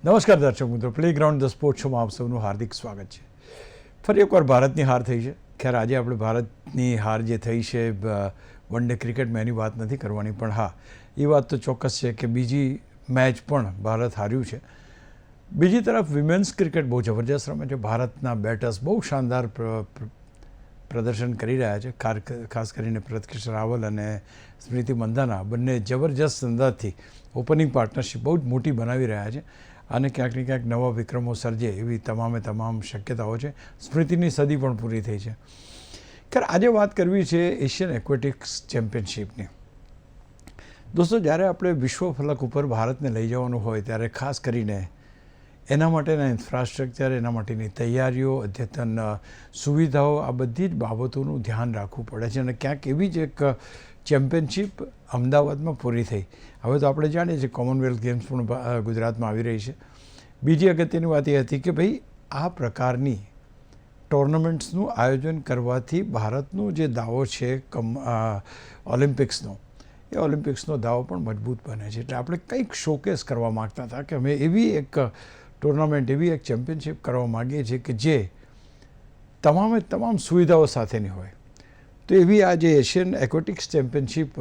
નમસ્કાર દર્શક મિત્રો, પ્લેગ્રાઉન્ડ ધ સ્પોર્ટ્સ શોમાં આપ સૌનું હાર્દિક સ્વાગત છે. ફરી એકવાર ભારતની હાર થઈ છે. ખેર આજે આપણે ભારતની હાર જે થઈ છે વન ડે ક્રિકેટમાં એની વાત નથી કરવાની, પણ હા એ વાત તો ચોક્કસ છે કે બીજી મેચ પણ ભારત હાર્યું છે. બીજી તરફ વિમેન્સ ક્રિકેટ બહુ જબરજસ્ત રમે છે. ભારતના બેટર્સ બહુ શાનદાર પ્રદર્શન કરી રહ્યા છે. ખાસ કરીને પ્રતિક્ષા રાવલ અને સ્મૃતિ મંધાના બંને જબરજસ્ત અંદાજથી ઓપનિંગ પાર્ટનરશિપ બહુ જ મોટી બનાવી રહ્યા છે અને ક્યાંક ને ક્યાંક નવા વિક્રમો સર્જે એવી તમામ શક્યતાઓ છે. સ્મૃતિની સદી પણ પૂરી થઈ છે. ખરેખર આજે વાત કરવી છે એશિયન એક્વેટિક્સ ચેમ્પિયનશિપની. દોસ્તો, જ્યારે આપણે વિશ્વ ફલક ઉપર ભારતને લઈ જવાનું હોય ત્યારે ખાસ કરીને એના માટેના ઇન્ફ્રાસ્ટ્રક્ચર, એના માટેની તૈયારીઓ, અદ્યતન સુવિધાઓ, આ બધી જ બાબતોનું ધ્યાન રાખવું પડે છે અને ક્યાંક એવી જ એક ચેમ્પિયનશિપ અમદાવાદમાં પૂરી થઈ. હવે તો આપણે જાણીએ છીએ કોમનવેલ્થ ગેમ્સ પણ ગુજરાતમાં આવી રહી છે. બીજી અગત્યની વાત એ હતી કે ભાઈ આ પ્રકારની ટુર્નામેન્ટ્સનું આયોજન કરવાથી ભારતનો જે દાવો છે ઓલિમ્પિક્સનો, એ ઓલિમ્પિક્સનો દાવો પણ મજબૂત બને છે. એટલે આપણે કંઈક શોકેસ કરવા માગતા હતા કે અમે એવી એક ટુર્નામેન્ટ, એવી એક ચેમ્પિયનશિપ કરવા માગીએ છીએ કે જે તમામ સુવિધાઓ સાથેની હોય. તો એવી આ જે એશિયન એક્વેટિક્સ ચેમ્પિયનશિપ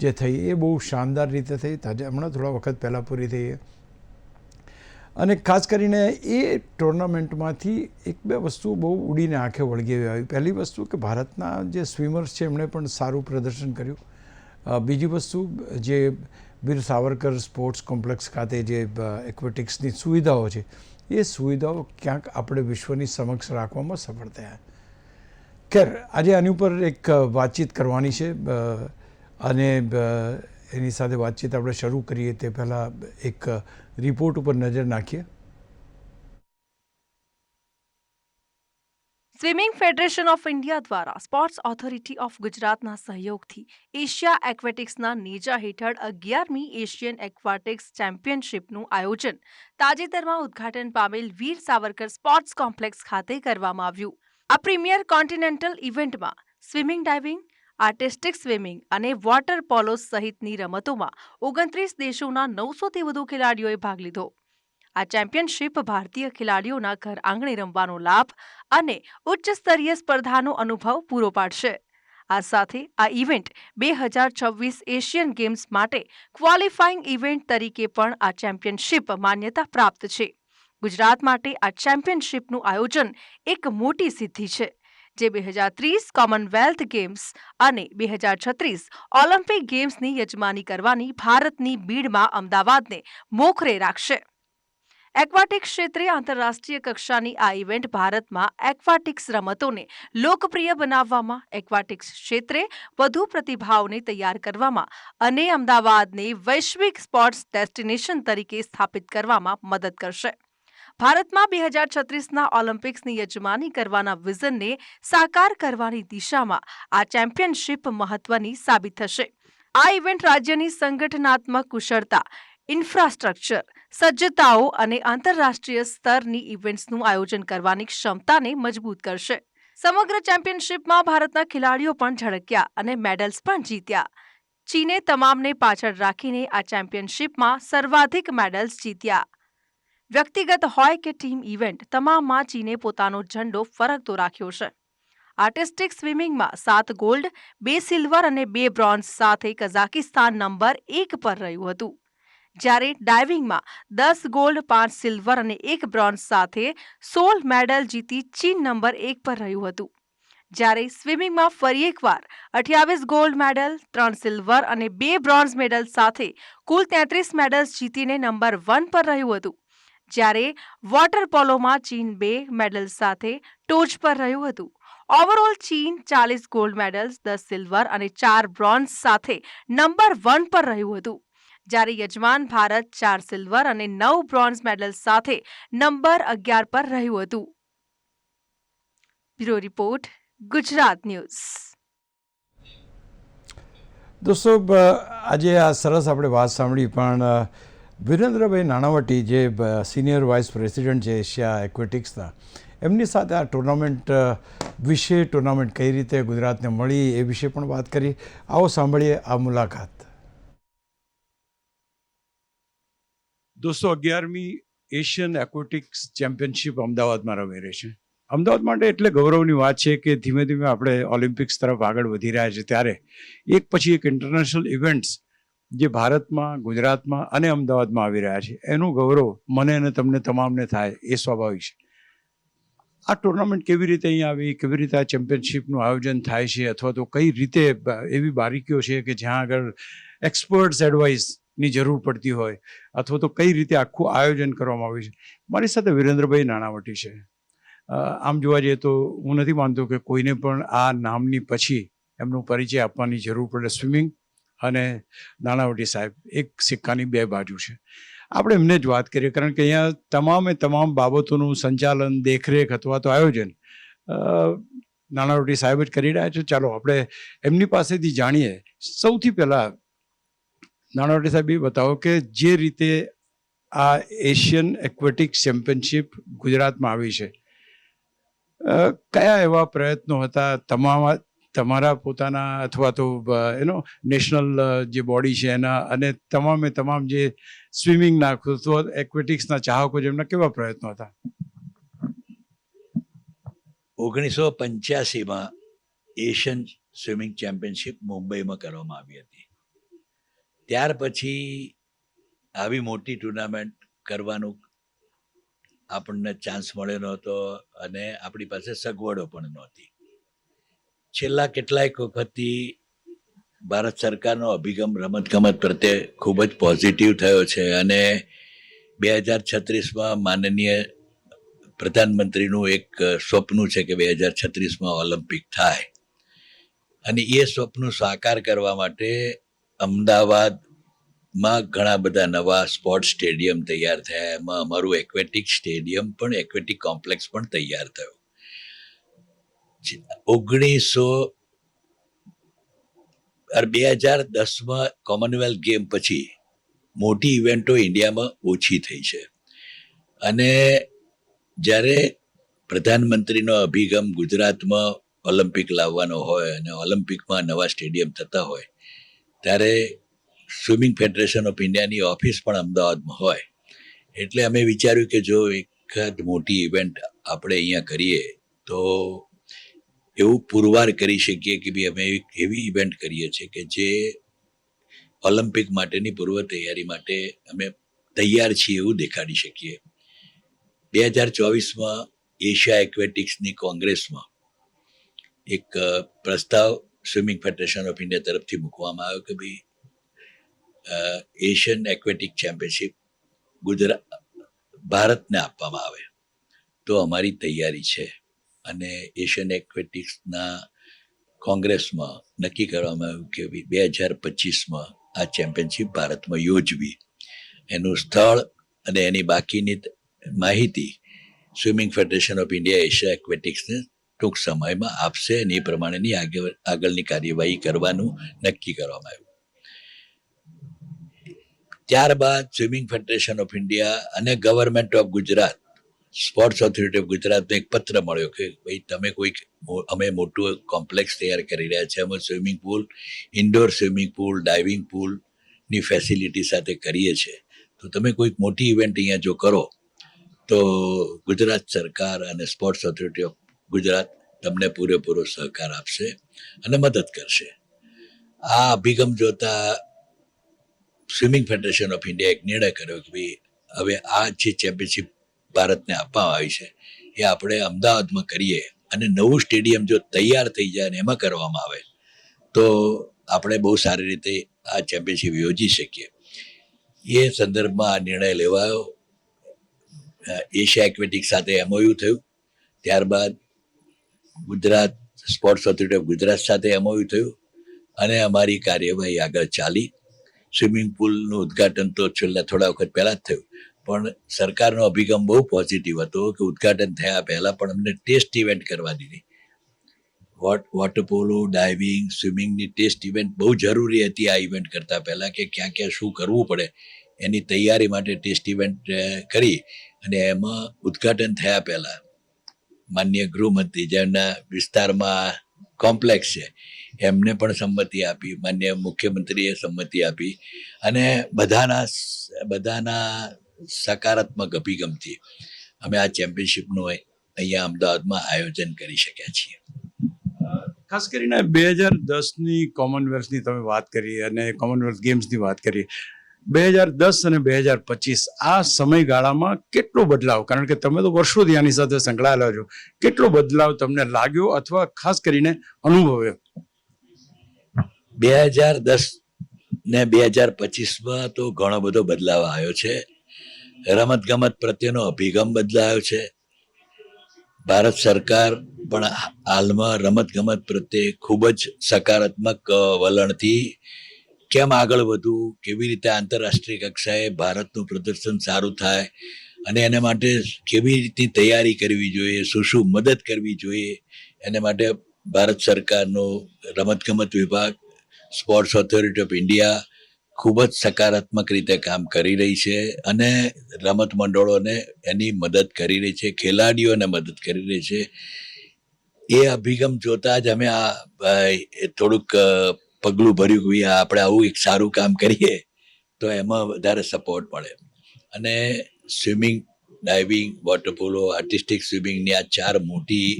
જે થઈ એ બહુ શાનદાર રીતે થઈ. હમણાં થોડા વખત પહેલાં પૂરી થઈ અને ખાસ કરીને એ ટુર્નામેન્ટમાંથી એક બે વસ્તુ બહુ ઉડીને આંખે વળગી આવી. પહેલી વસ્તુ કે ભારતના જે સ્વિમર્સ છે એમણે પણ સારું પ્રદર્શન કર્યું. બીજી વસ્તુ, જે વીર સાવરકર સ્પોર્ટ્સ કોમ્પ્લેક્સ ખાતે જે એક્વેટિક્સની સુવિધાઓ છે એ સુવિધાઓ ક્યાંક આપણે વિશ્વની સમક્ષ રાખવામાં સફળ થયા. ખેર, આજે આની ઉપર એક વાતચીત કરવાની છે અને એની સાથે વાતચીત આપણે શરૂ કરીએ તે પહેલાં એક રિપોર્ટ ઉપર નજર નાખીએ. સ્વિમિંગ ફેડરેશન ઓફ ઇન્ડિયા દ્વારા સ્પોર્ટ્સ ઓથોરિટી ઓફ ગુજરાતના સહયોગથી એશિયા એક્વેટિક્સના નેજા હેઠળ 11મી એશિયન એક્વાટિક્સ ચેમ્પિયનશિપનું આયોજન તાજેતરમાં ઉદ્ઘાટન પામેલ વીર સાવરકર સ્પોર્ટ્સ કોમ્પ્લેક્સ ખાતે કરવામાં આવ્યું. આ પ્રીમિયર કોન્ટિનેન્ટલ ઇવેન્ટમાં સ્વિમિંગ, ડાઇવિંગ, આર્ટિસ્ટિક સ્વિમિંગ અને વોટર પોલો સહિતની રમતોમાં 29 દેશોના 900થી વધુ ખેલાડીઓએ ભાગ લીધો. આ ચેમ્પિયનશિપ ભારતીય ખેલાડીઓના ઘર આંગણે રમવાનો લાભ અને ઉચ્ચ સ્તરીય સ્પર્ધાનો અનુભવ પૂરો પાડશે. આ સાથે આ ઇવેન્ટ 2026 એશિયન ગેમ્સ માટે ક્વોલિફાઇંગ ઇવેન્ટ તરીકે પણ આ ચેમ્પિયનશિપ માન્યતા પ્રાપ્ત છે. ગુજરાત માટે આ ચેમ્પિયનશિપનું આયોજન એક મોટી સિદ્ધિ છે, જે 2030 કોમનવેલ્થ ગેમ્સ અને 2036 ઓલિમ્પિક ગેમ્સની યજમાની કરવાની ભારતની બીડમાં અમદાવાદને મોખરે રાખશે. એક્વાટિક્સ ક્ષેત્રે આંતરરાષ્ટ્રીય કક્ષાની આ ઇવેન્ટ ભારતમાં એક્વાટિક્સ રમતોને લોકપ્રિય બનાવવામાં, એક્વાટિક્સ ક્ષેત્રે વધુ પ્રતિભાઓને તૈયાર કરવામાં અને અમદાવાદને વૈશ્વિક સ્પોર્ટ્સ ડેસ્ટિનેશન તરીકે સ્થાપિત કરવામાં મદદ કરશે. ભારતમાં 2036ના ઓલિમ્પિક્સની યજમાની કરવાના વિઝનને સાકાર કરવાની દિશામાં આ ચેમ્પિયનશિપ મહત્વની સાબિત થશે. આ ઇવેન્ટ રાજ્યની સંગઠનાત્મક કુશળતા, ઇન્ફ્રાસ્ટ્રક્ચર, સજ્જતાઓ અને આંતરરાષ્ટ્રીય સ્તરની ઇવેન્ટ્સનું આયોજન કરવાની ક્ષમતાને મજબૂત કરશે. સમગ્ર ચેમ્પિયનશિપમાં ભારતના ખેલાડીઓ પણ ઝળક્યા અને મેડલ્સ પણ જીત્યા. ચીને તમામને પાછળ રાખીને આ ચેમ્પિયનશિપમાં સર્વાધિક મેડલ્સ જીત્યા. વ્યક્તિગત હોય કે ટીમ ઇવેન્ટ, તમામમાં ચીને પોતાનો ઝંડો ફરકતો રાખ્યો છે. આર્ટિસ્ટિક સ્વિમિંગમાં 7 ગોલ્ડ, 2 સિલ્વર અને 2 બ્રોન્ઝ સાથે કઝાકિસ્તાન નંબર 1 પર રહ્યું હતું. જ્યારે ડાઇવિંગમાં 10 ગોલ્ડ, 5 સિલ્વર અને 1 બ્રોન્ઝ સાથે 16 મેડલ જીતી ચીન નંબર 1 પર રહ્યું હતું. જ્યારે સ્વિમિંગમાં ફરી એકવાર 28 ગોલ્ડ મેડલ, 3 સિલ્વર અને 2 બ્રોન્ઝ મેડલ સાથે કુલ 33 મેડલ્સ જીતીને નંબર 1 પર રહ્યું હતું. જ્યારે વોટર પોલોમાં ચીન 2 મેડલ સાથે ટોચ પર રહ્યું હતું. ઓવરઓલ ચીન 40 ગોલ્ડ મેડલ્સ, 10 સિલ્વર અને 4 બ્રોન્ઝ સાથે નંબર 1 પર રહ્યું હતું. જ્યારે યજમાન ભારત 4 સિલ્વર અને 9 બ્રોન્ઝ મેડલ સાથે નંબર 11 પર રહ્યું હતું. Bureau report, Gujarat news. દોસ્તો, આજે આ સરસ આપણે વાત સાંભળી, પણ વિરેન્દ્રભાઈ નાણાવટી જે સિનિયર વાઇસ પ્રેસિડેન્ટ છે એશિયા એક્વેટિક્સના, એમની સાથે આ ટુર્નામેન્ટ વિશે, ટુર્નામેન્ટ કઈ રીતે ગુજરાતને મળી એ વિશે પણ વાત કરી. આવો સાંભળીએ આ મુલાકાત. દોસ્તો, 11મી એશિયન એક્વેટિક્સ ચેમ્પિયનશિપ અમદાવાદમાં રમી રહી છે. અમદાવાદ માટે એટલે ગૌરવની વાત છે કે ધીમે ધીમે આપણે ઓલિમ્પિક્સ તરફ આગળ વધી રહ્યા છે, ત્યારે એક પછી એક ઇન્ટરનેશનલ ઇવેન્ટ્સ જે ભારતમાં, ગુજરાતમાં અને અમદાવાદમાં આવી રહ્યા છે, એનું ગૌરવ મને અને તમને તમામને થાય એ સ્વાભાવિક છે. આ ટુર્નામેન્ટ કેવી રીતે અહીંયા આવી, કેવી રીતે આ ચેમ્પિયનશિપનું આયોજન થાય છે, અથવા તો કઈ રીતે એવી બારીકીઓ છે કે જ્યાં આગળ એક્સપર્ટ્સ એડવાઇસની જરૂર પડતી હોય, અથવા તો કઈ રીતે આખું આયોજન કરવામાં આવ્યું છે. મારી સાથે વિરેન્દ્રભાઈ નાણાવટી છે. આમ જોવા જઈએ તો હું નથી માનતો કે કોઈને પણ આ નામની પછી એમનો પરિચય આપવાની જરૂર પડે. સ્વિમિંગ અને નાણાવટી સાહેબ એક સિક્કાની બે બાજુ છે. આપણે એમને જ વાત કરીએ, કારણ કે અહીંયા તમામ બાબતોનું સંચાલન, દેખરેખ અથવા તો આયોજન નાણાવટી સાહેબ જ કરી રહ્યા છે. ચાલો આપણે એમની પાસેથી જાણીએ. સૌથી પહેલાં નાણાવટી સાહેબ એ બતાવો કે જે રીતે આ એશિયન એક્વેટિક્સ ચેમ્પિયનશિપ ગુજરાતમાં આવી છે, કયા એવા પ્રયત્નો હતા તમારા પોતાના અથવા તો નેશનલ જે બોડી છે એના, અને તમામ જે સ્વિમિંગના અથવા એક્વેટિક્સના ચાહકો છે એમના કેવા પ્રયત્નો હતા? 1985માં એશિયન સ્વિમિંગ ચેમ્પિયનશિપ મુંબઈમાં કરવામાં આવી હતી. ત્યાર પછી આવી મોટી ટુર્નામેન્ટ કરવાનો આપણને ચાન્સ મળ્યો નહોતો અને આપણી પાસે સગવડો પણ નહોતી. છેલ્લા કેટલાક વખતથી ભારત સરકારનો અભિગમ રમતગમત પ્રત્યે ખૂબ જ પોઝિટિવ થયો છે અને 2036માં માનનીય પ્રધાનમંત્રીનું એક સ્વપ્ન છે કે 2036માં ઓલિમ્પિક થાય, અને એ સ્વપ્ન સાકાર કરવા માટે અમદાવાદમાં ઘણા બધા નવા સ્પોર્ટ્સ સ્ટેડિયમ તૈયાર થયા. એમાં અમારું એક્વેટિક સ્ટેડિયમ પણ, એક્વેટિક કોમ્પ્લેક્સ પણ તૈયાર થયો. 2010માં કોમનવેલ્થ ગેમ પછી મોટી ઇવેન્ટો ઇન્ડિયામાં ઓછી થઈ છે, અને જ્યારે પ્રધાનમંત્રીનો અભિગમ ગુજરાતમાં ઓલિમ્પિક લાવવાનો હોય અને ઓલિમ્પિકમાં નવા સ્ટેડિયમ થતા હોય, ત્યારે સ્વિમિંગ ફેડરેશન ઓફ ઇન્ડિયાની ઓફિસ પણ અમદાવાદમાં હોય. એટલે અમે વિચાર્યું કે જો એકાદ મોટી ઇવેન્ટ આપણે અહીંયા કરીએ તો એવું પુરવાર કરી શકીએ કે ભાઈ અમે એવી ઇવેન્ટ કરીએ છીએ કે જે ઓલિમ્પિક માટેની પૂર્વ તૈયારી માટે અમે તૈયાર છીએ એવું દેખાડી શકીએ. 2024માં એશિયા એક્વેટિક્સની કોંગ્રેસમાં એક પ્રસ્તાવ સ્વિમિંગ ફેડરેશન ઓફ ઇન્ડિયા તરફથી મૂકવામાં આવ્યો કે ભાઈ એશિયન એક્વેટિક ચેમ્પિયનશિપ ભારતને આપવામાં આવે તો અમારી તૈયારી છે. અને એશિયન એક્વેટિક્સના કોંગ્રેસમાં નક્કી કરવામાં આવ્યું કે 2025માં આ ચેમ્પિયનશિપ ભારતમાં યોજવી. એનું સ્થળ અને એની બાકીની માહિતી swimming federation of India Asia એક્વેટિક્સને ટૂંક સમયમાં આપશે, અને એ પ્રમાણેની આગળની કાર્યવાહી કરવાનું નક્કી કરવામાં આવ્યું. ત્યારબાદ સ્વિમિંગ ફેડરેશન ઓફ ઇન્ડિયા અને government of Gujarat, sports authority of ગુજરાતનો એક પત્ર મળ્યો કે ભાઈ તમે અમે મોટું કોમ્પ્લેક્સ તૈયાર કરી રહ્યા છીએ, અમે swimming pool, indoor swimming pool, diving પુલની ફેસિલિટી સાથે કરીએ છીએ, તો તમે કોઈક મોટી ઇવેન્ટ અહીંયા જો કરો તો ગુજરાત સરકાર અને સ્પોર્ટ્સ ઓથોરિટી ઓફ ગુજરાત તમને પૂરેપૂરો સહકાર આપશે અને મદદ કરશે. આ અભિગમ જોતા સ્વિમિંગ ફેડરેશન ઓફ ઇન્ડિયા એક નિર્ણય કર્યો કે ભાઈ હવે આ જે ચેમ્પિયનશિપ ભારતને આપવામાં આવી છે એ આપણે અમદાવાદમાં કરીએ, અને નવું સ્ટેડિયમ જો તૈયાર થઈ જાય અને એમાં કરવામાં આવે તો આપણે બહુ સારી રીતે આ ચેમ્પિયનશિપ યોજી શકીએ. એ સંદર્ભમાં આ નિર્ણય લેવાયો. એશિયા એક્વેટિક સાથે MOU થયું. ત્યારબાદ Gujarat sports authority of Gujarat સાથે MOU થયું અને અમારી કાર્યવાહી આગળ ચાલી. સ્વિમિંગ પુલનું ઉદ્ઘાટન તો છેલ્લા થોડા વખત પહેલાં જ થયું, પણ સરકારનો અભિગમ બહુ પોઝિટિવ હતો કે ઉદ્ઘાટન થયા પહેલાં પણ અમને ટેસ્ટ ઇવેન્ટ કરવા દીધી. વોટર પોલો, ડાઇવિંગ, સ્વિમિંગની ટેસ્ટ ઇવેન્ટ બહુ જરૂરી હતી આ ઇવેન્ટ કરતાં પહેલાં, કે ક્યાં ક્યાં શું કરવું પડે એની તૈયારી માટે ટેસ્ટ ઇવેન્ટ કરી. અને એમાં ઉદ્ઘાટન થયા પહેલાં માનનીય ગૃહમંત્રી જેમના વિસ્તારમાં કોમ્પ્લેક્સ છે એમને પણ સંમતિ આપી, માનનીય મુખ્યમંત્રીએ સંમતિ આપી, અને બધાના સકારાત્મક અભિગમથી અમે આ ચેમ્પિયનશિપનું અહીંયા અમદાવાદમાં આયોજન કરી શક્યા છીએ. ખાસ કરીને 2010ની કોમનવેલ્થની તમે વાત કરી અને કોમનવેલ્થ ગેમ્સની વાત કરી. 2010 અને 2025 આ સમયગાળામાં કેટલો બદલાવ, કારણ કે તમે તો વર્ષોથી આની સાથે સંકળાયેલા છો, કેટલો બદલાવ તમને લાગ્યો અથવા ખાસ કરીને અનુભવ્યો? 2010 ને 2025માં તો ઘણો બધો બદલાવ આવ્યો છે. રમતગમત પ્રત્યેનો અભિગમ બદલાયો છે. ભારત સરકાર પણ હાલમાં રમતગમત પ્રત્યે ખૂબ જ સકારાત્મક વલણથી કેમ આગળ વધવું, કેવી રીતે આંતરરાષ્ટ્રીય કક્ષાએ ભારતનું પ્રદર્શન સારું થાય અને એને માટે કેવી રીતની તૈયારી કરવી જોઈએ, શું મદદ કરવી જોઈએ, એને માટે ભારત સરકારનો રમતગમત વિભાગ, સ્પોર્ટ્સ ઓથોરિટી ઓફ ઇન્ડિયા ખૂબ જ સકારાત્મક રીતે કામ કરી રહી છે અને રમત મંડળોને એની મદદ કરી રહી છે, ખેલાડીઓને મદદ કરી રહી છે. એ અભિગમ જોતા જ અમે થોડુંક પગલું ભર્યું કે આપણે આવું એક સારું કામ કરીએ તો એમાં વધારે સપોર્ટ મળે. અને સ્વિમિંગ, ડાઇવિંગ, વોટર પોલો, આર્ટિસ્ટિક સ્વિમિંગની આ 4 મોટી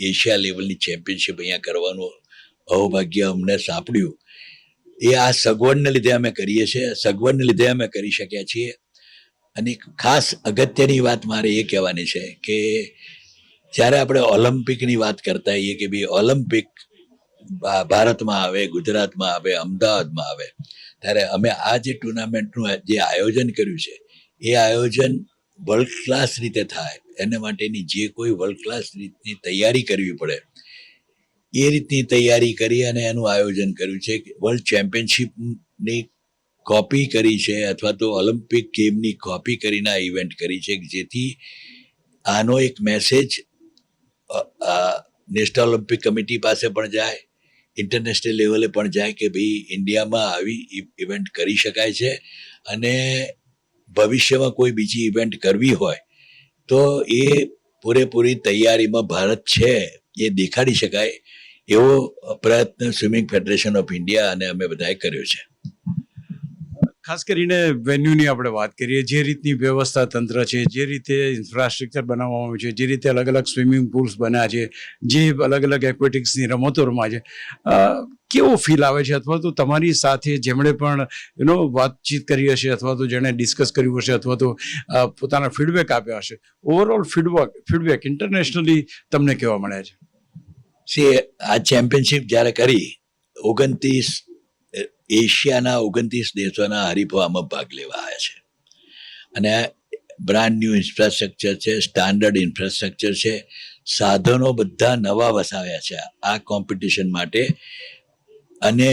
એશિયા લેવલની ચેમ્પિયનશિપ અહીંયા કરવાનું અહોભાગ્ય અમને સાંપડ્યું. એ આ સગવડને લીધે અમે કરીએ છીએ, સગવડને લીધે અમે કરી શક્યા છીએ. અને ખાસ અગત્યની વાત મારે એ કહેવાની છે કે જ્યારે આપણે ઓલિમ્પિકની વાત કરતા હોઈએ કે ભાઈ ઓલિમ્પિક ભારતમાં આવે, ગુજરાતમાં આવે, અમદાવાદમાં આવે, ત્યારે અમે આ જે ટુર્નામેન્ટનું જે આયોજન કર્યું છે એ આયોજન વર્લ્ડ ક્લાસ રીતે થાય, એના માટેની જે કોઈ વર્લ્ડ ક્લાસ રીતની તૈયારી કરવી પડે એ રીતની તૈયારી કરી અને એનું આયોજન કર્યું છે. વર્લ્ડ ચેમ્પિયનશિપની કોપી કરી છે અથવા તો ઓલિમ્પિક ગેમની કોપી કરીને આ ઇવેન્ટ કરી છે, જેથી આનો એક મેસેજ નેશનલ ઓલિમ્પિક કમિટી પાસે પણ જાય, ઇન્ટરનેશનલ લેવલે પણ જાય કે ભાઈ ઇન્ડિયામાં આવી ઇવેન્ટ કરી શકાય છે અને ભવિષ્યમાં કોઈ બીજી ઇવેન્ટ કરવી હોય તો એ પૂરેપૂરી તૈયારીમાં ભારત છે એ દેખાડી શકાય એવો પ્રયત્ન સ્વિમિંગ ફેડરેશન ઓફ ઇન્ડિયા અને અમે બધાએ કર્યો છે. ખાસ કરીને વેન્યુની આપણે વાત કરીએ, જે રીતની વ્યવસ્થા તંત્ર છે, જે રીતે ઇન્ફ્રાસ્ટ્રક્ચર બનાવવામાં આવ્યું છે, જે રીતે અલગ અલગ સ્વિમિંગ પુલ્સ બન્યા છે, જે અલગ અલગ એક્વેટિક્સની રમતો રમાય છે, કેવો ફીલ આવે છે? અથવા તો તમારી સાથે જેમણે પણ વાતચીત કરી હશે અથવા તો જેણે ડિસ્કસ કર્યું હશે અથવા તો પોતાના ફીડબેક આપ્યા હશે, ઓવરઓલ ફીડબેક ઇન્ટરનેશનલી તમને કેવા મળ્યા છે? આ ચેમ્પિયનશિપ જ્યારે કરી 29 એશિયાના 29 દેશોના હરીફો આમાં ભાગ લેવા આવ્યા છે અને બ્રાન્ડ ન્યૂ ઇન્ફ્રાસ્ટ્રક્ચર છે, સ્ટાન્ડર્ડ ઇન્ફ્રાસ્ટ્રક્ચર છે, સાધનો બધા નવા વસાવ્યા છે આ કોમ્પિટિશન માટે. અને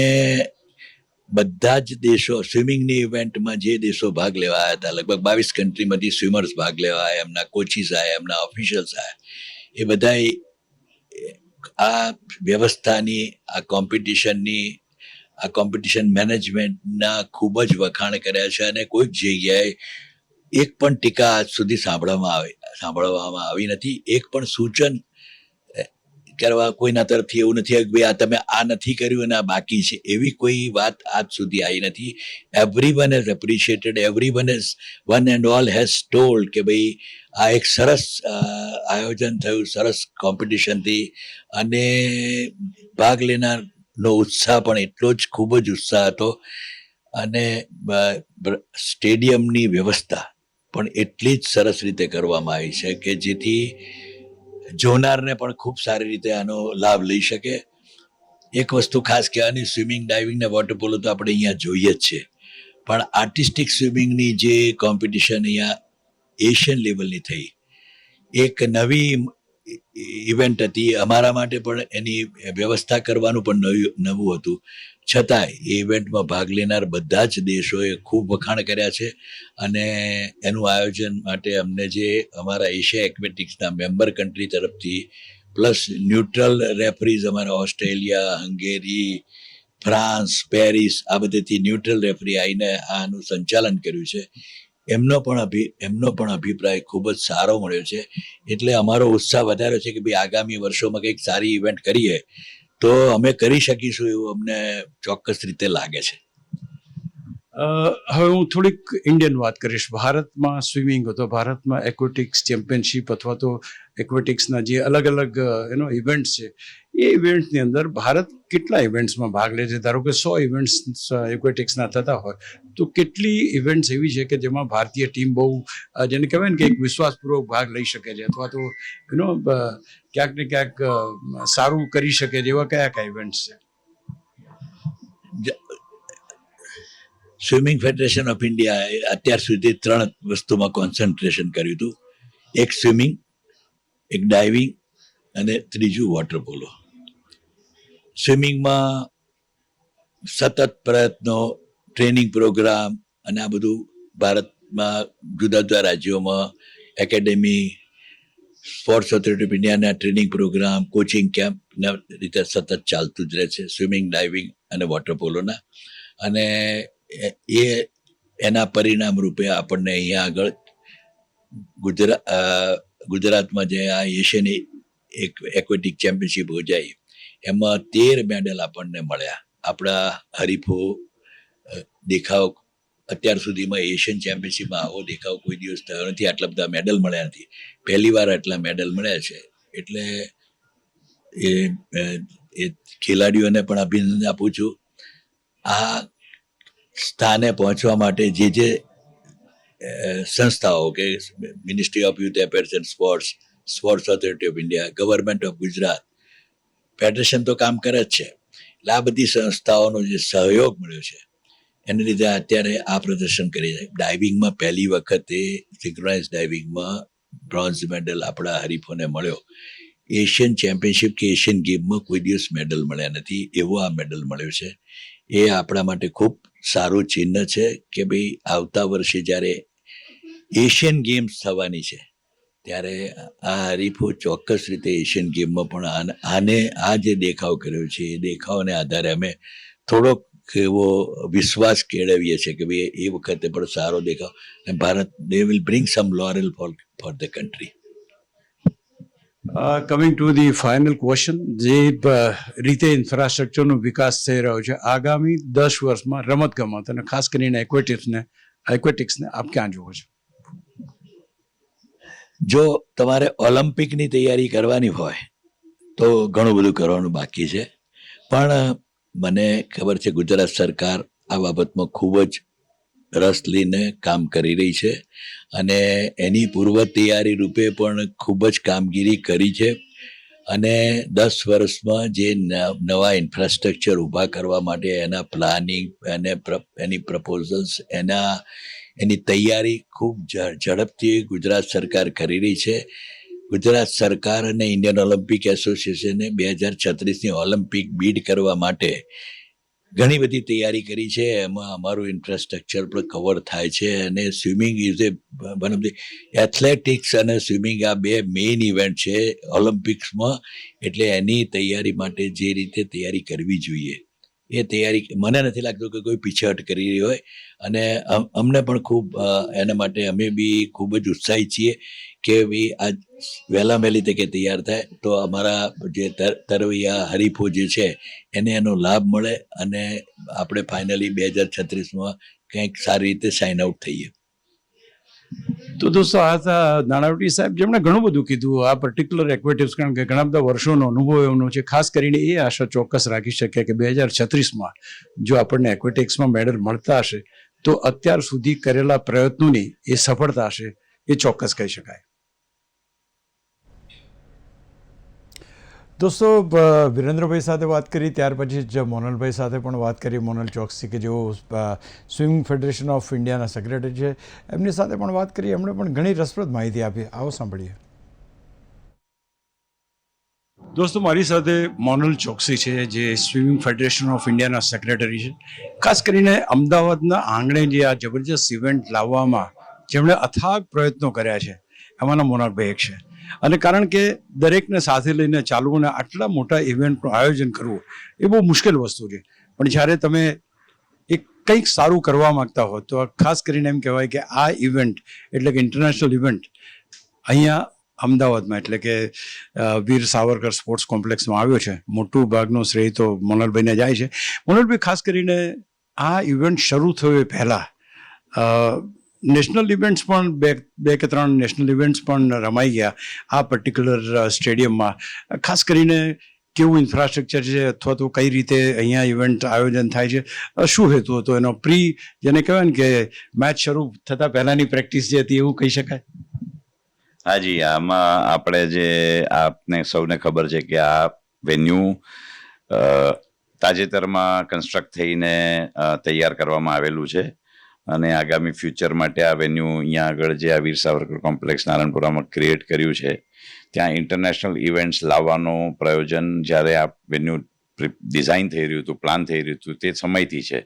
બધા જ દેશો સ્વિમિંગની ઇવેન્ટમાં જે દેશો ભાગ લેવા આવ્યા હતા, લગભગ 22 કન્ટ્રીમાંથી સ્વિમર્સ ભાગ લેવા આવ્યા, એમના કોચિસ આવ્યા, એમના ઓફિશિયલ્સ આવ્યા, એ બધા આ વ્યવસ્થાની, આ કોમ્પિટિશન મેનેજમેન્ટના ખૂબ જ વખાણ કર્યા છે અને કોઈક જગ્યાએ એક પણ ટીકા આજ સુધી સાંભળવામાં આવી નથી. એક પણ સૂચન કરવા કોઈના તરફથી એવું નથી કે ભાઈ આ તમે આ નથી કર્યું અને આ બાકી છે, એવી કોઈ વાત આજ સુધી આવી નથી. Everyone has appreciated, everyone has one and all has told કે ભાઈ આ એક સરસ આયોજન થયું, સરસ કોમ્પિટિશનથી, અને ભાગ લેનારનો ઉત્સાહ પણ એટલો જ ખૂબ જ ઉત્સાહ હતો અને સ્ટેડિયમની વ્યવસ્થા પણ એટલી જ સરસ રીતે કરવામાં આવી છે કે જેથી જોનારને પણ ખૂબ સારી રીતે આનો લાભ લઈ શકે. એક વસ્તુ ખાસ કહેવાની, સ્વિમિંગ, ડાઇવિંગ ને વોટર પોલો તો આપણે અહીંયા જોઈએ જ છે, પણ આર્ટિસ્ટિક સ્વિમિંગની જે કોમ્પિટિશન અહીંયા એશિયન લેવલની થઈ, એક નવી ઇવેન્ટ હતી. અમારા માટે પણ એની વ્યવસ્થા કરવાનું પણ નવું હતું, છતાંય એ ઇવેન્ટમાં ભાગ લેનાર બધા જ દેશોએ ખૂબ વખાણ કર્યા છે અને એનું આયોજન માટે અમને જે અમારા એશિયા એક્વેટિક્સના મેમ્બર કન્ટ્રી તરફથી પ્લસ ન્યુટ્રલ રેફરીઝ અમારા ઓસ્ટ્રેલિયા, હંગેરી, ફ્રાન્સ, પેરિસ, આ બધેથી ન્યુટ્રલ રેફરી આવીને આનું સંચાલન કર્યું છે, એમનો પણ અભિપ્રાય ખૂબ જ સારો મળ્યો છે. એટલે અમારો ઉત્સાહ વધારે છે કે ભાઈ આગામી વર્ષોમાં કંઈક સારી ઇવેન્ટ કરીએ તો અમે કરી શકીશું એવું અમને ચોક્કસ રીતે લાગે છે. હવે હું થોડીક ઇન્ડિયન વાત કરીશ. ભારતમાં સ્વિમિંગ તો ભારતમાં એક્વેટિક્સ ચેમ્પિયનશિપ અથવા તો એક્વેટિક્સના જે અલગ અલગ ઇવેન્ટ્સ છે, એ ઇવેન્ટ્સની અંદર ભારત કેટલા ઇવેન્ટ્સમાં ભાગ લે છે? ધારો કે 100 ઇવેન્ટ્સ એક્વેટિક્સના થતા હોય તો કેટલી ઇવેન્ટ્સ એવી છે કે જેમાં ભારતીય ટીમ બહુ જેને કહેવાય ને કે એક વિશ્વાસપૂર્વક ભાગ લઈ શકે છે અથવા તો ક્યાંક ને ક્યાંક સારું કરી શકે છે? એવા કયા કયા ઇવેન્ટ્સ છે? સ્વિમિંગ ફેડરેશન ઓફ ઇન્ડિયાએ અત્યાર સુધી 3 વસ્તુમાં કોન્સન્ટ્રેશન કર્યું હતું. એક સ્વિમિંગ, એક ડાઇવિંગ અને ત્રીજું વોટર પોલો. સ્વિમિંગમાં સતત પ્રયત્નો, ટ્રેનિંગ પ્રોગ્રામ અને આ બધું ભારતમાં જુદા જુદા રાજ્યોમાં એકેડેમી, સ્પોર્ટ્સ ઓથોરિટી ઓફ ઇન્ડિયાના ટ્રેનિંગ પ્રોગ્રામ, કોચિંગ કેમ્પના રીતે સતત ચાલતું જ રહે છે, સ્વિમિંગ, ડાઇવિંગ અને વોટર પોલોના. અને એના પરિણામ રૂપે આપણને અહીંયા આગળ ગુજરાતમાં જે આ એશિયન એક્વેટિક ચેમ્પિયનશિપ યોજાઈ એમાં 13 મેડલ આપણને મળ્યા. આપણા હરીફો દેખાવ અત્યાર સુધીમાં એશિયન ચેમ્પિયનશિપમાં આવો દેખાવ કોઈ દિવસ થયો નથી. આટલા બધા મેડલ મળ્યા નથી. પહેલી વાર આટલા મેડલ મળ્યા છે. એટલે એ ખેલાડીઓને પણ અભિનંદન આપું છું. આ સ્થાને પહોંચવા માટે જે સંસ્થાઓ કે ministry of youth affairs and sports, sports authority of India, government of Gujarat, federation તો કામ કરે જ છે. એટલે આ બધી સંસ્થાઓનો જે સહયોગ મળ્યો છે એને લીધે અત્યારે આ પ્રદર્શન કરી છે. ડાઇવિંગમાં પહેલી વખતે સિંક્રોનાઇઝ ડાઇવિંગમાં બ્રોન્ઝ મેડલ આપણા હરીફોને મળ્યો. એશિયન ચેમ્પિયનશિપ કે એશિયન ગેમમાં કોઈ દિવસ મેડલ મળ્યા નથી, એવો આ મેડલ મળ્યો છે. એ આપણા માટે ખૂબ સારું ચિહ્ન છે કે ભાઈ આવતા વર્ષે જ્યારે એશિયન ગેમ્સ થવાની છે ત્યારે આ હરીફો ચોક્કસ રીતે એશિયન ગેમમાં પણ આ જે દેખાવ કર્યો છે એ દેખાવને આધારે અમે થોડોક એવો વિશ્વાસ કેળવીએ છીએ કે ભાઈ એ વખતે પણ સારો દેખાવ અને Bharat they will bring some laurel for the country. Coming to the final question, જે રીતે ઇન્ફ્રાસ્ટ્રક્ચરનો વિકાસ થઈ રહ્યો છે આગામી 10 વર્ષમાં રમતગમત અને ખાસ કરીને એક્વેટિક્સને આપ ક્યાં જુઓ છો? જો તમારે ઓલિમ્પિકની તૈયારી કરવાની હોય તો ઘણું બધું કરવાનું બાકી છે, પણ મને ખબર છે ગુજરાત સરકાર આ બાબતમાં ખૂબ જ રસ લઈને કામ કરી રહી છે અને એની પૂર્વ તૈયારી રૂપે પણ ખૂબ જ કામગીરી કરી છે. અને 10 વર્ષમાં જે નવા ઇન્ફ્રાસ્ટ્રક્ચર ઊભા કરવા માટે એના પ્લાનિંગ અને એની પ્રપોઝલ્સ એની તૈયારી ખૂબ ઝડપથી ગુજરાત સરકાર કરી રહી છે. ગુજરાત સરકાર અને ઇન્ડિયન ઓલિમ્પિક એસોસિએશને 2036ની ઓલિમ્પિક બીડ કરવા માટે ઘણી બધી તૈયારી કરી છે. એમાં અમારું ઇન્ફ્રાસ્ટ્રક્ચર પણ કવર થાય છે અને swimming is one of the athletics અને સ્વિમિંગ આ 2 મેઇન ઇવેન્ટ છે ઓલિમ્પિક્સમાં. એટલે એની તૈયારી માટે જે રીતે તૈયારી કરવી જોઈએ એ તૈયારી મને નથી લાગતું કે કોઈ પીછેહટ કરી રહી હોય. અને અમને પણ ખૂબ એના માટે અમે બી ખૂબ જ ઉત્સાહી છીએ કે ભાઈ આ વહેલી તકે તૈયાર થાય તો અમારા જે તરવૈયા હરીફો જે છે એને એનો લાભ મળે અને આપણે ફાઇનલી 2036માં કંઈક સારી રીતે સાઇન આઉટ થઈએ. તો દોસ્તો, આ હતા નાણાવટી સાહેબ, જેમણે ઘણું બધું કીધું આ પર્ટિક્યુલર એક્વેટિવ્સ, કારણ કે ઘણા બધા વર્ષોનો અનુભવ એમનો છે. ખાસ કરીને એ આશા ચોક્કસ રાખી શકે કે 2036માં જો આપણને એક્વેટિક્સમાં મેડલ મળતા હશે તો અત્યાર સુધી કરેલા પ્રયત્નોની એ સફળતા હશે, એ ચોક્કસ કહી શકાય. દોસ્તો, વિરેન્દ્રભાઈ સાથે વાત કરી, ત્યાર પછી જ મોનલભાઈ સાથે પણ વાત કરી. મોનલ ચોકસી કે જેઓ સ્વિમિંગ ફેડરેશન ઓફ ઇન્ડિયાના સેક્રેટરી છે, એમની સાથે પણ વાત કરી. એમણે પણ ઘણી રસપ્રદ માહિતી આપી. આવો સાંભળીએ. દોસ્તો, મારી સાથે મોનલ ચોકસી છે, જે સ્વિમિંગ ફેડરેશન ઓફ ઇન્ડિયાના સેક્રેટરી છે. ખાસ કરીને અમદાવાદના આંગણે જે આ જબરજસ્ત ઇવેન્ટ લાવવામાં જેમણે અથાગ પ્રયત્નો કર્યા છે એમાંના મોનલભાઈ એક છે. અને કારણ કે દરેકને સાથે લઈને ચાલવું અને આટલા મોટા ઇવેન્ટનું આયોજન કરવું એ બહુ મુશ્કેલ વસ્તુ છે. પણ જ્યારે તમે એક કંઈક સારું કરવા માગતા હો તો ખાસ કરીને એમ કહેવાય કે આ ઇવેન્ટ એટલે કે ઇન્ટરનેશનલ ઇવેન્ટ અહીંયા અમદાવાદમાં એટલે કે વીર સાવરકર સ્પોર્ટ્સ કોમ્પ્લેક્સમાં આવ્યો છે. મોટું ભાગનો શ્રેય તો મોનલભાઈને જાય છે. મોનલભાઈ, ખાસ કરીને આ ઇવેન્ટ શરૂ થયો એ પહેલાં નેશનલ ઇવેન્ટ્સ પણ બે કે ત્રણ નેશનલ ઇવેન્ટ્સ પણ રમાઈ ગયા આ પર્ટિક્યુલર સ્ટેડિયમમાં. ખાસ કરીને કેવું ઇન્ફ્રાસ્ટ્રક્ચર છે અથવા તો કઈ રીતે અહીંયા ઇવેન્ટ આયોજન થાય છે, શું હેતુ હતો એનો? જેને કહેવાય ને કે મેચ શરૂ થતાં પહેલાંની પ્રેક્ટિસ જે હતી એવું કહી શકાય? હાજી, આમાં આપણે જે આપને સૌને ખબર છે કે આ વેન્યુ તાજેતરમાં કન્સ્ટ્રક્ટ થઈને તૈયાર કરવામાં આવેલું છે અને આગામી ફ્યુચર માટે આ વેન્યુ અહીંયા આગળ જે આ વીર સાવરકર કોમ્પ્લેક્સ નારણપુરામાં ક્રિએટ કર્યું છે ત્યાં ઇન્ટરનેશનલ ઇવેન્ટ્સ લાવવાનું પ્રયોજન જ્યારે આ વેન્યુ ડિઝાઇન થઈ રહ્યું હતું, પ્લાન થઈ રહ્યું હતું તે સમયથી છે.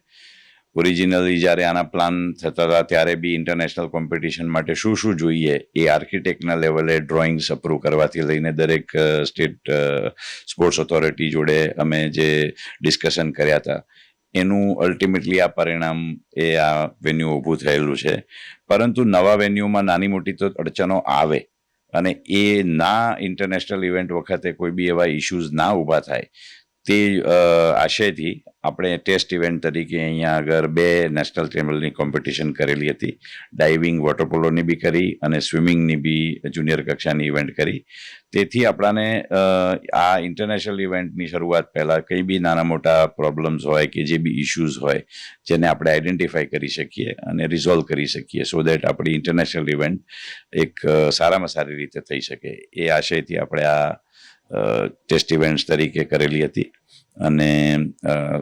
ઓરિજિનલી જ્યારે આના પ્લાન થતા હતા ત્યારે બી ઇન્ટરનેશનલ કોમ્પિટિશન માટે શું શું જોઈએ એ આર્કિટેક્ટના લેવલે ડ્રોઈંગ્સ અપ્રૂવ કરવાથી લઈને દરેક સ્ટેટ સ્પોર્ટ્સ ઓથોરિટી જોડે અમે જે ડિસ્કશન કર્યા હતા એનું અલ્ટિમેટલી આ પરિણામ એ આ વેન્યુ ઊભું થયેલું છે. પરંતુ નવા વેન્યુમાં નાની મોટી તો અડચણો આવે અને એ ના ઇન્ટરનેશનલ ઇવેન્ટ વખતે કોઈ બી એવા ઇશ્યુઝ ના ઊભા થાય તે આશયથી આપણે ટેસ્ટ ઇવેન્ટ તરીકે અહીંયા આગળ 2 નેશનલ લેવલની કોમ્પિટિશન કરેલી હતી. ડાઇવિંગ, વોટર પોલોની બી કરી અને સ્વિમિંગની બી જુનિયર કક્ષાની ઇવેન્ટ કરી. તેથી આપણાને આ ઇન્ટરનેશનલ ઇવેન્ટની શરૂઆત પહેલાં કંઈ બી નાના મોટા પ્રોબ્લેમ્સ હોય કે જે બી ઇશ્યુઝ હોય જેને આપણે આઈડેન્ટિફાઈ કરી શકીએ અને રિઝોલ્વ કરી શકીએ સો દેટ આપણી ઇન્ટરનેશનલ ઇવેન્ટ એક સારામાં સારી રીતે થઈ શકે એ આશયથી આપણે આ ટેસ્ટ ઇવેન્ટ્સ તરીકે કરેલી હતી. અને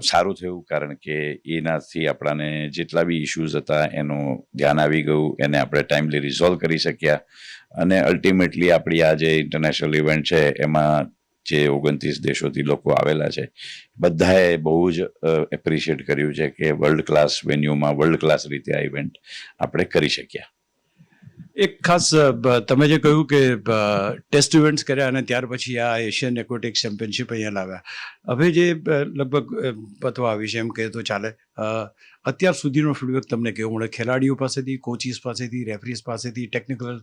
સારું થયું કારણ કે એનાથી આપણાને જેટલા બી ઇશ્યુઝ હતા એનું ધ્યાન આવી ગયું, એને આપણે ટાઈમલી રિઝોલ્વ કરી શક્યા અને અલ્ટિમેટલી આપણી આ જે ઇન્ટરનેશનલ ઇવેન્ટ છે એમાં જે 29 દેશોથી લોકો આવેલા છે બધાએ બહુ જ એપ્રિશિએટ કર્યું છે કે વર્લ્ડ ક્લાસ વેન્યુમાં વર્લ્ડ ક્લાસ રીતે આ ઇવેન્ટ આપણે કરી શક્યા. એક ખાસ તમે જે કહ્યું કે ટેસ્ટ ઇવેન્ટ્સ કર્યા અને ત્યાર પછી આ એશિયન એક્વેટિક્સ ચેમ્પિયનશિપ અહીંયા લાવ્યા, હવે જે લગભગ પતવા આવી છે એમ કહે તો ચાલે, અત્યાર સુધીનો ફીડબેક તમને કેવો મળે? ખેલાડીઓ પાસેથી, કોચિસ પાસેથી, રેફરીઝ પાસેથી, ટેકનિકલ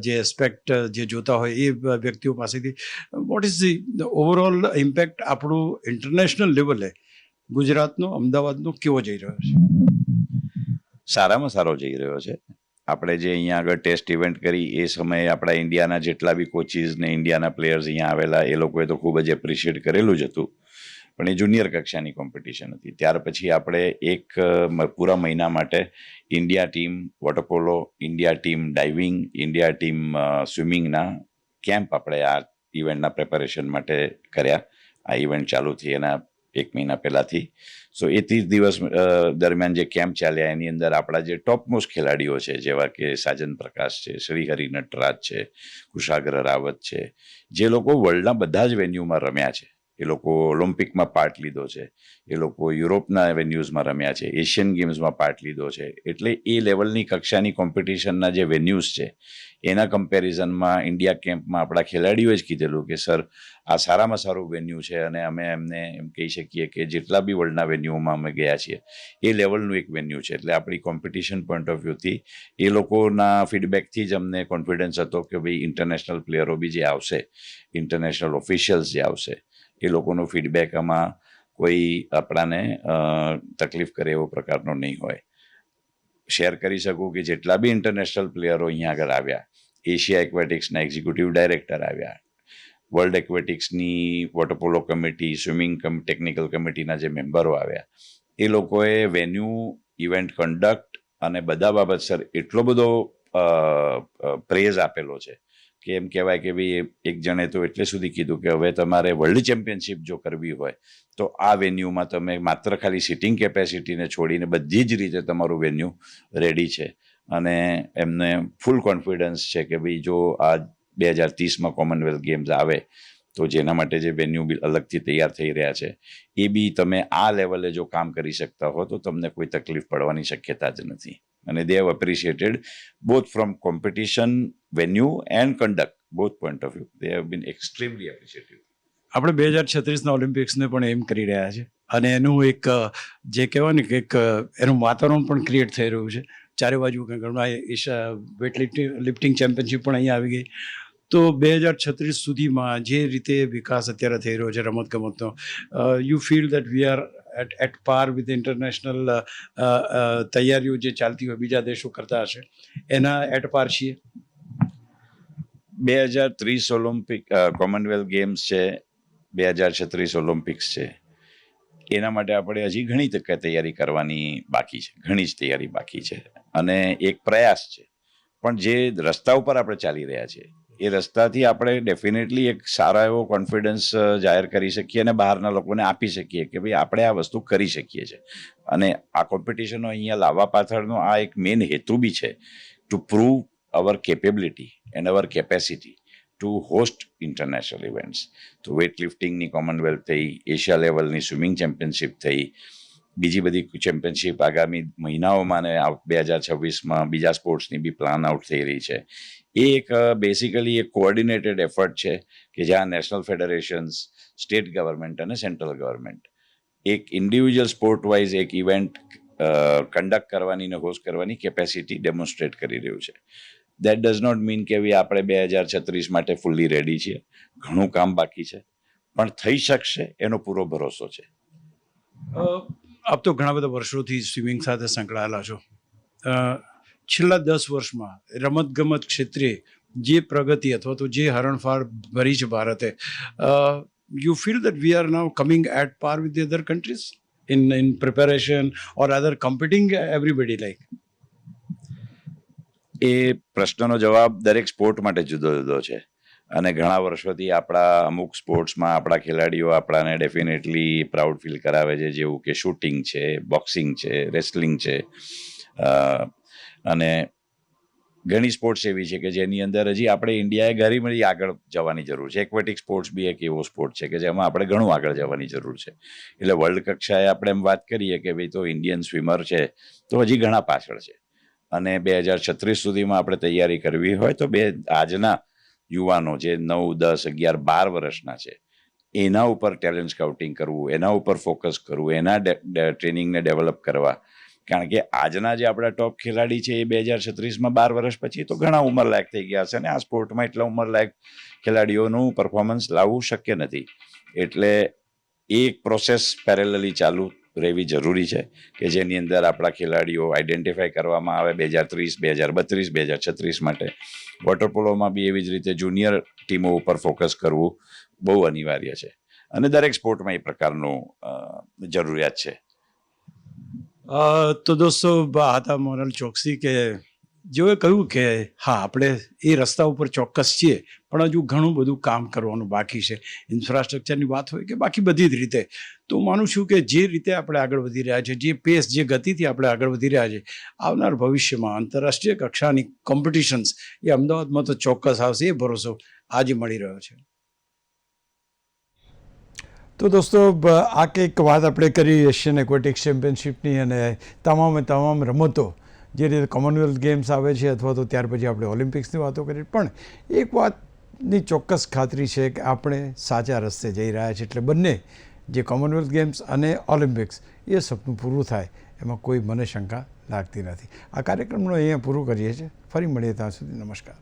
જે એસ્પેક્ટ જે જોતા હોય એ વ્યક્તિઓ પાસેથી, what is the overall impact આપણું ઇન્ટરનેશનલ લેવલે ગુજરાતનો, અમદાવાદનો કેવો જઈ રહ્યો છે? સારામાં સારો જઈ રહ્યો છે. આપણે જે અહીંયા આગળ ટેસ્ટ ઇવેન્ટ કરી એ સમયે આપણા ઇન્ડિયાના જેટલા બી કોચિસ ને ઇન્ડિયાના પ્લેયર્સ અહીંયા આવેલા એ લોકોએ તો ખૂબ જ એપ્રિશિએટ કરેલું જ હતું. પણ એ જુનિયર કક્ષાની કોમ્પિટિશન હતી. ત્યાર પછી આપણે એક પૂરા મહિના માટે India team water polo, India team diving, India team સ્વિમિંગના કેમ્પ આપણે આ ઇવેન્ટના પ્રિપેરેશન માટે કર્યા. આ ઇવેન્ટ ચાલુ થઈ એના 1 મહિના પહેલાંથી. સો એ 30 દિવસ દરમિયાન જે કેમ્પ ચાલ્યા એની અંદર આપણા જે ટોપમોસ્ટ ખેલાડીઓ છે જેવા કે સાજન પ્રકાશ છે, શ્રીહરિ નટરાજ છે, કુશાગ્ર રાવત છે, જે લોકો વર્લ્ડના બધા જ વેન્યુમાં રમ્યા છે, એ લોકો ઓલિમ્પિકમાં પાર્ટ લીધો છે, એ લોકો યુરોપના વેન્યુઝમાં રમ્યા છે, એશિયન ગેમ્સમાં પાર્ટ લીધો છે. એટલે એ લેવલની કક્ષાની કોમ્પિટિશનના જે વેન્યુઝ છે એના કમ્પેરિઝનમાં ઇન્ડિયા કેમ્પમાં આપણા ખેલાડીઓએ જ કીધેલું કે સર આ સારામાં સારું વેન્યુ છે અને અમે એમને એમ કહી શકીએ કે જેટલા બી વર્લ્ડના વેન્યુમાં અમે ગયા છીએ એ લેવલનું એક વેન્યુ છે. એટલે આપણી કોમ્પિટિશન પોઈન્ટ ઓફ વ્યૂથી એ લોકોના ફીડબેકથી જ અમને કોન્ફિડન્સ હતો કે ભાઈ ઇન્ટરનેશનલ પ્લેયરો બી જે આવશે, ઇન્ટરનેશનલ ઓફિશિયલ્સ જે આવશે એ લોકોનો ફીડબેક આમાં કોઈ આપણાને તકલીફ કરે એવો પ્રકારનો નહીં હોય. શેર કરી શકું કે જેટલા બી ઇન્ટરનેશનલ પ્લેયરો અહીંયા આગળ આવ્યા, એશિયા એક્વેટિક્સના એક્ઝિક્યુટિવ ડાયરેક્ટર આવ્યા, વર્લ્ડ એક્વેટિક્સની વોટર પોલો કમિટી, સ્વિમિંગ ટેકનિકલ કમિટીના જે મેમ્બરો આવ્યા, એ લોકોએ વેન્યુ, ઇવેન્ટ કન્ડક્ટ અને બધા બાબત સર એટલો બધો પ્રેઝ આપેલો છે કે એમ કહેવાય કે ભાઈ એક જણે તો એટલે સુધી કીધું કે હવે તમારે વર્લ્ડ ચેમ્પિયનશિપ જો કરવી હોય તો આ વેન્યુમાં તમે માત્ર ખાલી સિટિંગ કેપેસિટીને છોડીને બધી જ રીતે તમારું વેન્યુ રેડી છે. અને એમને ફૂલ કોન્ફિડન્સ છે કે ભાઈ જો આ 2030માં કોમનવેલ્થ ગેમ્સ આવે તો જેના માટે જે વેન્યુ બી અલગથી તૈયાર થઈ રહ્યા છે એ બી તમે આ લેવલે જો કામ કરી શકતા હો તો તમને કોઈ તકલીફ પડવાની શક્યતા જ નથી. અને they have appreciated both from competition, venue and conduct, both point of view. They have been extremely appreciative. આપણે 2036ના ઓલિમ્પિક્સને પણ એમ કરી રહ્યા છે અને એનું એક જે કહેવાય ને કે એક એનું વાતાવરણ પણ ક્રિએટ થઈ રહ્યું છે. ચારે બાજુ ઘણા એશિયા વેટ લિફ્ટિંગ ચેમ્પિયનશિપ પણ અહીંયા આવી ગઈ. તો 2036 સુધીમાં જે રીતે વિકાસ અત્યારે થઈ રહ્યો છે રમતગમતનો, you feel that we are at par with international તૈયારીઓ જે ચાલતી હોય બીજા દેશો કરતા હશે એના એટ પાર છીએ? 2030 ઓલિમ્પિક કોમનવેલ્થ ગેમ્સ છે, 2036 ઓલિમ્પિક્સ છે, એના માટે આપણે હજી ઘણી તૈયારી કરવાની બાકી છે, ઘણી જ તૈયારી બાકી છે અને એક પ્રયાસ છે. પણ જે રસ્તા ઉપર આપણે ચાલી રહ્યા છીએ એ રસ્તાથી આપણે ડેફિનેટલી એક સારા એવો કોન્ફિડન્સ જાહેર કરી શકીએ અને બહારના લોકોને આપી શકીએ કે ભાઈ આપણે આ વસ્તુ કરી શકીએ છીએ. અને આ કોમ્પિટિશનો અહીંયા લાવવા પાછળનો આ એક મેઇન હેતુ બી છે, to prove our capability and our capacity to host international events. તો વેઇટ લિફ્ટિંગની કોમનવેલ્થ થઈ, એશિયા લેવલની સ્વિમિંગ ચેમ્પિયનશિપ થઈ, બીજી બધી ચેમ્પિયનશિપ આગામી મહિનાઓમાં અને 2026માં બીજા સ્પોર્ટ્સની બી પ્લાન આઉટ થઈ રહી છે. એ એક બેસિકલી એક કોઓર્ડિનેટેડ એફર્ટ છે કે જ્યાં નેશનલ ફેડરેશન્સ, સ્ટેટ ગવર્મેન્ટ અને સેન્ટ્રલ ગવર્મેન્ટ એક ઇન્ડિવિજ્યુઅલ સ્પોર્ટ વાઇઝ એક ઇવેન્ટ કન્ડક્ટ કરવાની ને હોસ્ટ કરવાની કેપેસિટી ડેમોન્સ્ટ્રેટ કરી રહ્યું છે. દેટ ડઝ નોટ મીન કે આપણે 2036 માટે ફૂલ્લી રેડી છીએ. ઘણું કામ બાકી છે, પણ થઈ શકશે એનો પૂરો ભરોસો છે. આપ તો ઘણા બધા વર્ષોથી સ્વિમિંગ સાથે સંકળાયેલા છો. છેલ્લા 10 વર્ષમાં રમતગમત ક્ષેત્રે જે પ્રગતિ અથવા તો જે હરણફાળ ભરી છે ભારતે, you feel that we are now coming at par with the other countries in preparation or other competing everybody like? એ પ્રશ્નનો જવાબ દરેક સ્પોર્ટ માટે જુદો જુદો છે અને ઘણા વર્ષોથી આપણા અમુક સ્પોર્ટ્સમાં આપણા ખેલાડીઓ આપણાને ડેફિનેટલી પ્રાઉડ ફીલ કરાવે છે, જેવું કે શૂટિંગ છે, બોક્સિંગ છે, રેસલિંગ છે. અને ઘણી સ્પોર્ટ્સ એવી છે કે જેની અંદર હજી આપણે ઇન્ડિયાએ ઘણી આગળ જવાની જરૂર છે. એક્વેટિક સ્પોર્ટ્સ બી એક એવો સ્પોર્ટ છે કે જેમાં આપણે ઘણું આગળ જવાની જરૂર છે. એટલે વર્લ્ડ કક્ષાએ આપણે એમ વાત કરીએ કે ભાઈ તો ઇન્ડિયન સ્વિમર છે તો હજી ઘણા પાછળ છે અને 2036 સુધીમાં આપણે તૈયારી કરવી હોય તો આજના યુવાનો જે 9, 10, 11, 12 વર્ષના છે એના ઉપર ટેલેન્ટ સ્કાઉટિંગ કરવું, એના ઉપર ફોકસ કરવું, એના ટ્રેનિંગને ડેવલપ કરવા. કારણ કે આજના જે આપણા ટોપ ખેલાડી છે એ 2036માં 12 વર્ષ પછી તો ઘણા ઉંમરલાયક થઈ ગયા છે અને આ સ્પોર્ટમાં એટલા ઉંમરલાયક ખેલાડીઓનું પરફોર્મન્સ લાવવું શક્ય નથી. એટલે એક પ્રોસેસ પેરેલલી ચાલુ રહેવી જરૂરી છે કે જેની અંદર આપણા ખેલાડીઓ આઈડેન્ટિફાઈ કરવામાં આવે 2030, 2032, 2036 માટે. વોટર પોલોમાં બી એવી જ રીતે જુનિયર ટીમો ઉપર ફોકસ કરવું બહુ અનિવાર્ય છે અને દરેક સ્પોર્ટમાં એ પ્રકારનું જરૂરિયાત છે. તો દોસ્તો, હતા મોનલ ચોકસી કે જેઓએ કહ્યું કે હા આપણે એ રસ્તા ઉપર ચોક્કસ છીએ પણ હજુ ઘણું બધું કામ કરવાનું બાકી છે. ઇન્ફ્રાસ્ટ્રક્ચરની વાત હોય કે બાકી બધી જ રીતે. તો માનું છું કે જે રીતે આપણે આગળ વધી રહ્યા છે, જે પેસ, જે ગતિથી આપણે આગળ વધી રહ્યા છે, આવનાર ભવિષ્યમાં આંતરરાષ્ટ્રીય કક્ષાની કોમ્પિટિશન્સ એ અમદાવાદમાં તો ચોક્કસ આવશે, એ ભરોસો આજે મળી રહ્યો છે. તો દોસ્તો, આ કંઈક વાત આપણે કરી એશિયન એક્વેટિક્સ ચેમ્પિયનશિપની અને તમામ રમતો જે રીતે કોમનવેલ્થ ગેમ્સ આવે છે અથવા તો ત્યાર પછી આપણે ઓલિમ્પિક્સની વાતો કરી. પણ એક વાતની ચોક્કસ ખાતરી છે કે આપણે સાચા રસ્તે જઈ રહ્યા છીએ. એટલે બંને જે કોમનવેલ્થ ગેમ્સ અને ઓલિમ્પિક્સ એ સપનું પૂરું થાય એમાં કોઈ મને શંકા લાગતી નથી. આ કાર્યક્રમનો અહીંયા પૂરું કરીએ છીએ. ફરી મળીએ ત્યાં સુધી નમસ્કાર.